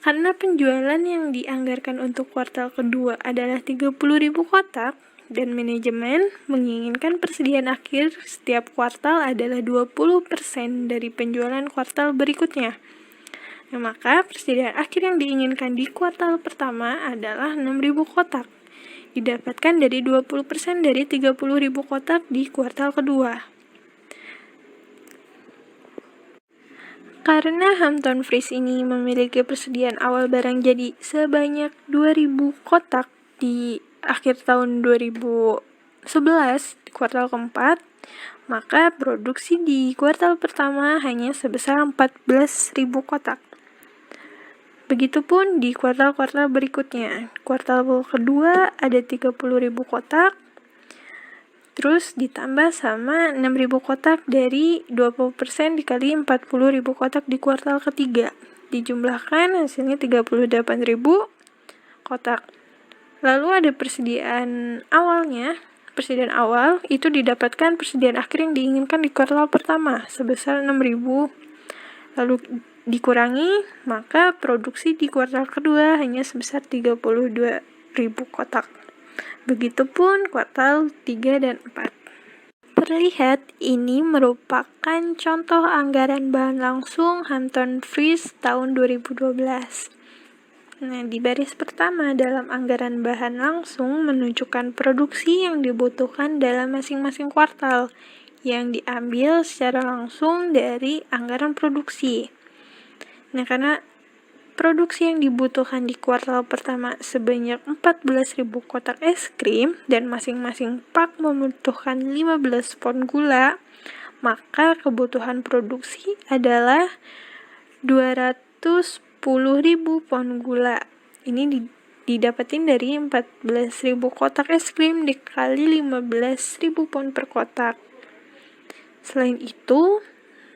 Karena penjualan yang dianggarkan untuk kuartal kedua adalah 30.000 kotak, dan manajemen menginginkan persediaan akhir setiap kuartal adalah 20% dari penjualan kuartal berikutnya. Nah, maka persediaan akhir yang diinginkan di kuartal pertama adalah 6.000 kotak. Didapatkan dari 20% dari 30.000 kotak di kuartal kedua. Karena Hampton Freeze ini memiliki persediaan awal barang jadi sebanyak 2.000 kotak di akhir tahun 2011 di kuartal keempat, maka produksi di kuartal pertama hanya sebesar 14.000 kotak. Begitupun di kuartal-kuartal berikutnya. Kuartal kedua ada 30.000 kotak, terus ditambah sama 6.000 kotak dari 20% dikali 40.000 kotak di kuartal ketiga. Dijumlahkan hasilnya 38.000 kotak. Lalu ada persediaan awalnya. Persediaan awal itu didapatkan persediaan akhir yang diinginkan di kuartal pertama sebesar 6.000. Lalu dikurangi, maka produksi di kuartal kedua hanya sebesar 32.000 kotak. Begitupun kuartal 3 dan 4. Terlihat ini merupakan contoh anggaran bahan langsung Hampton Freeze tahun 2012. Nah, di baris pertama dalam anggaran bahan langsung menunjukkan produksi yang dibutuhkan dalam masing-masing kuartal yang diambil secara langsung dari anggaran produksi. Nah, karena produksi yang dibutuhkan di kuartal pertama sebanyak 14.000 kotak es krim dan masing-masing pak membutuhkan 15 pon gula, maka kebutuhan produksi adalah 210.000 pon gula. Ini didapetin dari 14.000 kotak es krim dikali 15.000 pon per kotak. Selain itu,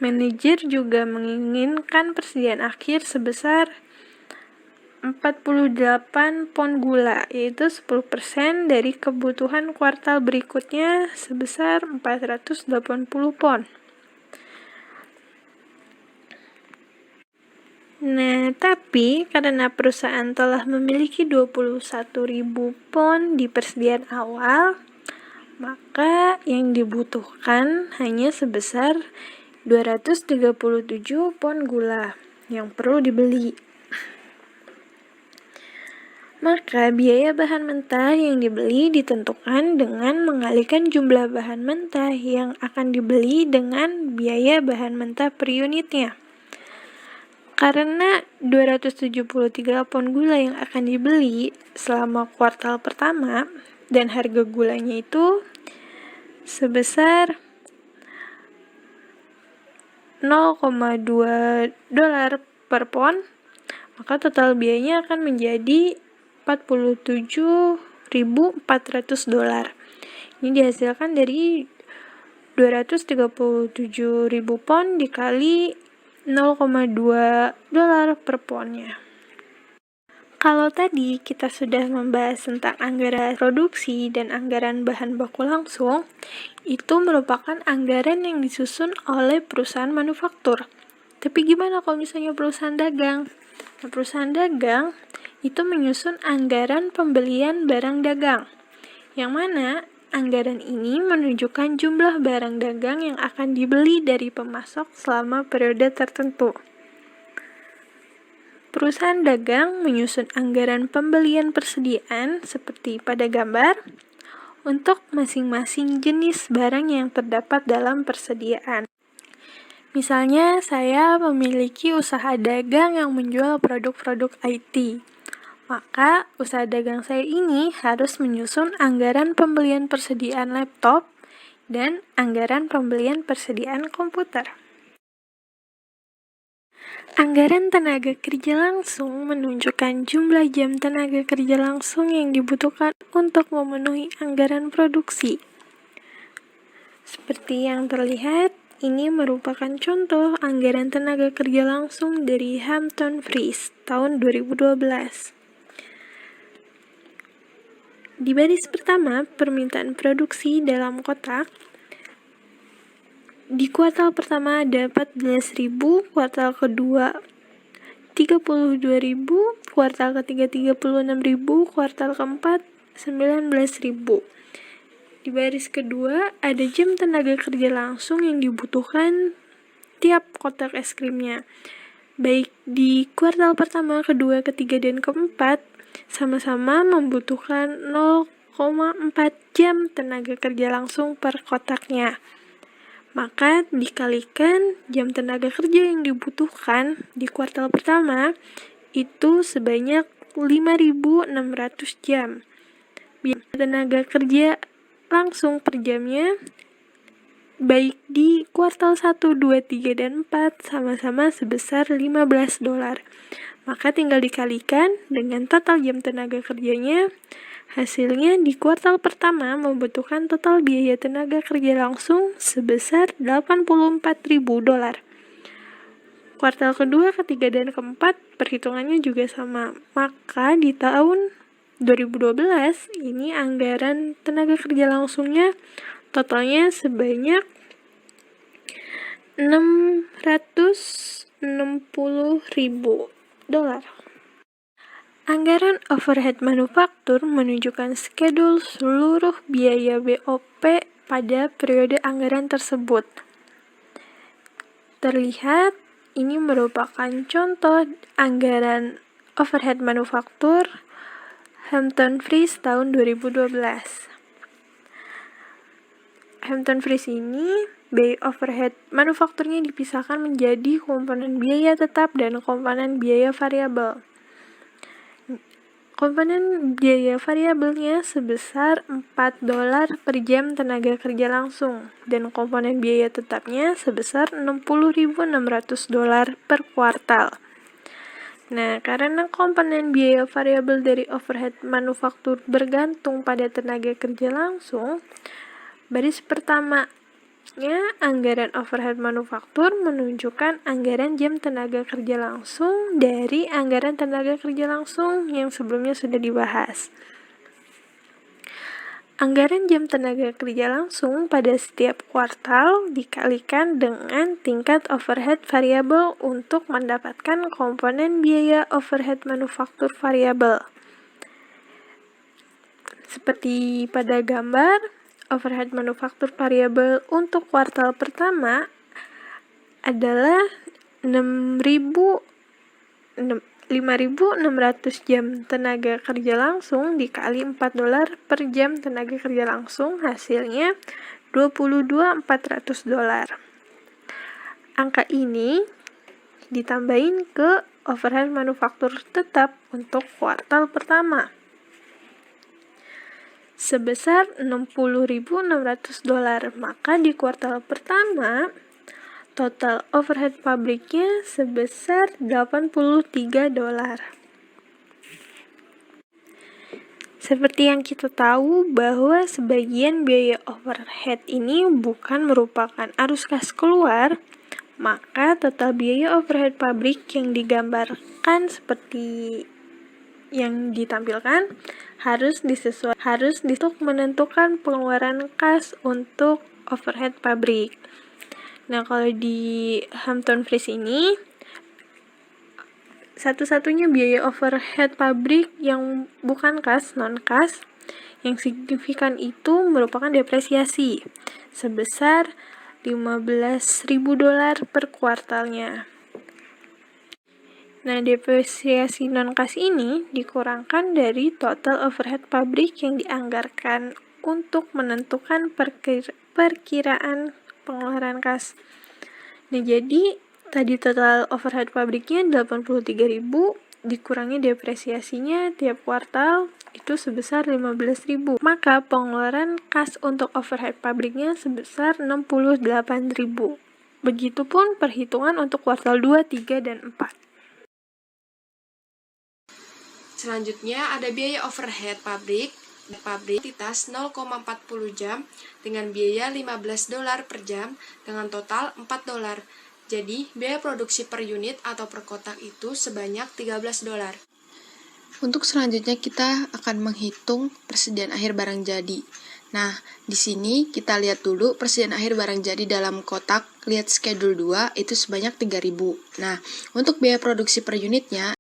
manajer juga menginginkan persediaan akhir sebesar 48 pon gula, yaitu 10% dari kebutuhan kuartal berikutnya sebesar 480 pon. Nah, tapi karena perusahaan telah memiliki 21.000 pon di persediaan awal, maka yang dibutuhkan hanya sebesar 237 pon gula yang perlu dibeli. Maka biaya bahan mentah yang dibeli ditentukan dengan mengalihkan jumlah bahan mentah yang akan dibeli dengan biaya bahan mentah per unitnya. Karena 273 pon gula yang akan dibeli selama kuartal pertama dan harga gulanya itu sebesar $0,2 per pon, maka total biayanya akan menjadi $47.400. Ini dihasilkan dari 237.000 pon dikali $0,2 per ponnya. Kalau tadi kita sudah membahas tentang anggaran produksi dan anggaran bahan baku langsung, itu merupakan anggaran yang disusun oleh perusahaan manufaktur. Tapi gimana kalau misalnya perusahaan dagang? Nah, perusahaan dagang itu menyusun anggaran pembelian barang dagang, yang mana anggaran ini menunjukkan jumlah barang dagang yang akan dibeli dari pemasok selama periode tertentu. Perusahaan dagang menyusun anggaran pembelian persediaan seperti pada gambar untuk masing-masing jenis barang yang terdapat dalam persediaan. Misalnya, saya memiliki usaha dagang yang menjual produk-produk IT. Maka, usaha dagang saya ini harus menyusun anggaran pembelian persediaan laptop dan anggaran pembelian persediaan komputer. Anggaran tenaga kerja langsung menunjukkan jumlah jam tenaga kerja langsung yang dibutuhkan untuk memenuhi anggaran produksi. Seperti yang terlihat, ini merupakan contoh anggaran tenaga kerja langsung dari Hampton Freeze tahun 2012. Di baris pertama, permintaan produksi dalam kotak. Di kuartal pertama ada 14.000, kuartal kedua 32.000, kuartal ketiga 36.000, kuartal keempat 19.000. Di baris kedua ada jam tenaga kerja langsung yang dibutuhkan tiap kotak es krimnya. Baik di kuartal pertama, kedua, ketiga, dan keempat sama-sama membutuhkan 0,4 jam tenaga kerja langsung per kotaknya. Maka dikalikan jam tenaga kerja yang dibutuhkan di kuartal pertama itu sebanyak 5.600 jam. Biaya tenaga kerja langsung per jamnya baik di kuartal 1, 2, 3, dan 4 sama-sama sebesar $15. Maka tinggal dikalikan dengan total jam tenaga kerjanya. Hasilnya di kuartal pertama membutuhkan total biaya tenaga kerja langsung sebesar $84.000. Kuartal kedua, ketiga, dan keempat perhitungannya juga sama. Maka di tahun 2012 ini anggaran tenaga kerja langsungnya totalnya sebanyak $660.000. Anggaran overhead manufaktur menunjukkan skedul seluruh biaya BOP pada periode anggaran tersebut. Terlihat ini merupakan contoh anggaran overhead manufaktur Hampton Freeze tahun 2012. Hampton Freeze ini biaya overhead manufakturnya dipisahkan menjadi komponen biaya tetap dan komponen biaya variabel. Komponen biaya variabelnya sebesar $4 per jam tenaga kerja langsung dan komponen biaya tetapnya sebesar $60.600 per kuartal. Nah, karena komponen biaya variabel dari overhead manufaktur bergantung pada tenaga kerja langsung, baris pertamanya anggaran overhead manufaktur menunjukkan anggaran jam tenaga kerja langsung dari anggaran tenaga kerja langsung yang sebelumnya sudah dibahas. Anggaran jam tenaga kerja langsung pada setiap kuartal dikalikan dengan tingkat overhead variabel untuk mendapatkan komponen biaya overhead manufaktur variabel. Seperti pada gambar, overhead manufaktur variabel untuk kuartal pertama adalah 5.600 jam tenaga kerja langsung dikali $4 per jam tenaga kerja langsung, hasilnya $22.400. Angka ini ditambahin ke overhead manufaktur tetap untuk kuartal pertama sebesar $60.600. Maka di kuartal pertama total overhead pabriknya sebesar $83. Seperti yang kita tahu bahwa sebagian biaya overhead ini bukan merupakan arus kas keluar, maka total biaya overhead pabrik yang digambarkan seperti yang ditampilkan harus untuk menentukan pengeluaran kas untuk overhead pabrik. Nah, kalau di Hampton Freeze ini satu-satunya biaya overhead pabrik yang bukan kas, non-kas, yang signifikan itu merupakan depresiasi sebesar $15.000 per kuartalnya. Nah, depresiasi non-kas ini dikurangkan dari total overhead pabrik yang dianggarkan untuk menentukan perkiraan pengeluaran kas. Nah, jadi tadi total overhead pabriknya 83.000 dikurangi depresiasinya tiap kuartal itu sebesar 15.000. Maka pengeluaran kas untuk overhead pabriknya sebesar 68.000. Begitupun perhitungan untuk kuartal 2, 3, dan 4. Selanjutnya ada biaya overhead pabrik kapasitas 0,40 jam dengan biaya $15 per jam dengan total $4. Jadi, biaya produksi per unit atau per kotak itu sebanyak $13. Untuk selanjutnya kita akan menghitung persediaan akhir barang jadi. Nah, di sini kita lihat dulu persediaan akhir barang jadi dalam kotak, lihat schedule 2 itu sebanyak 3.000. Nah, untuk biaya produksi per unitnya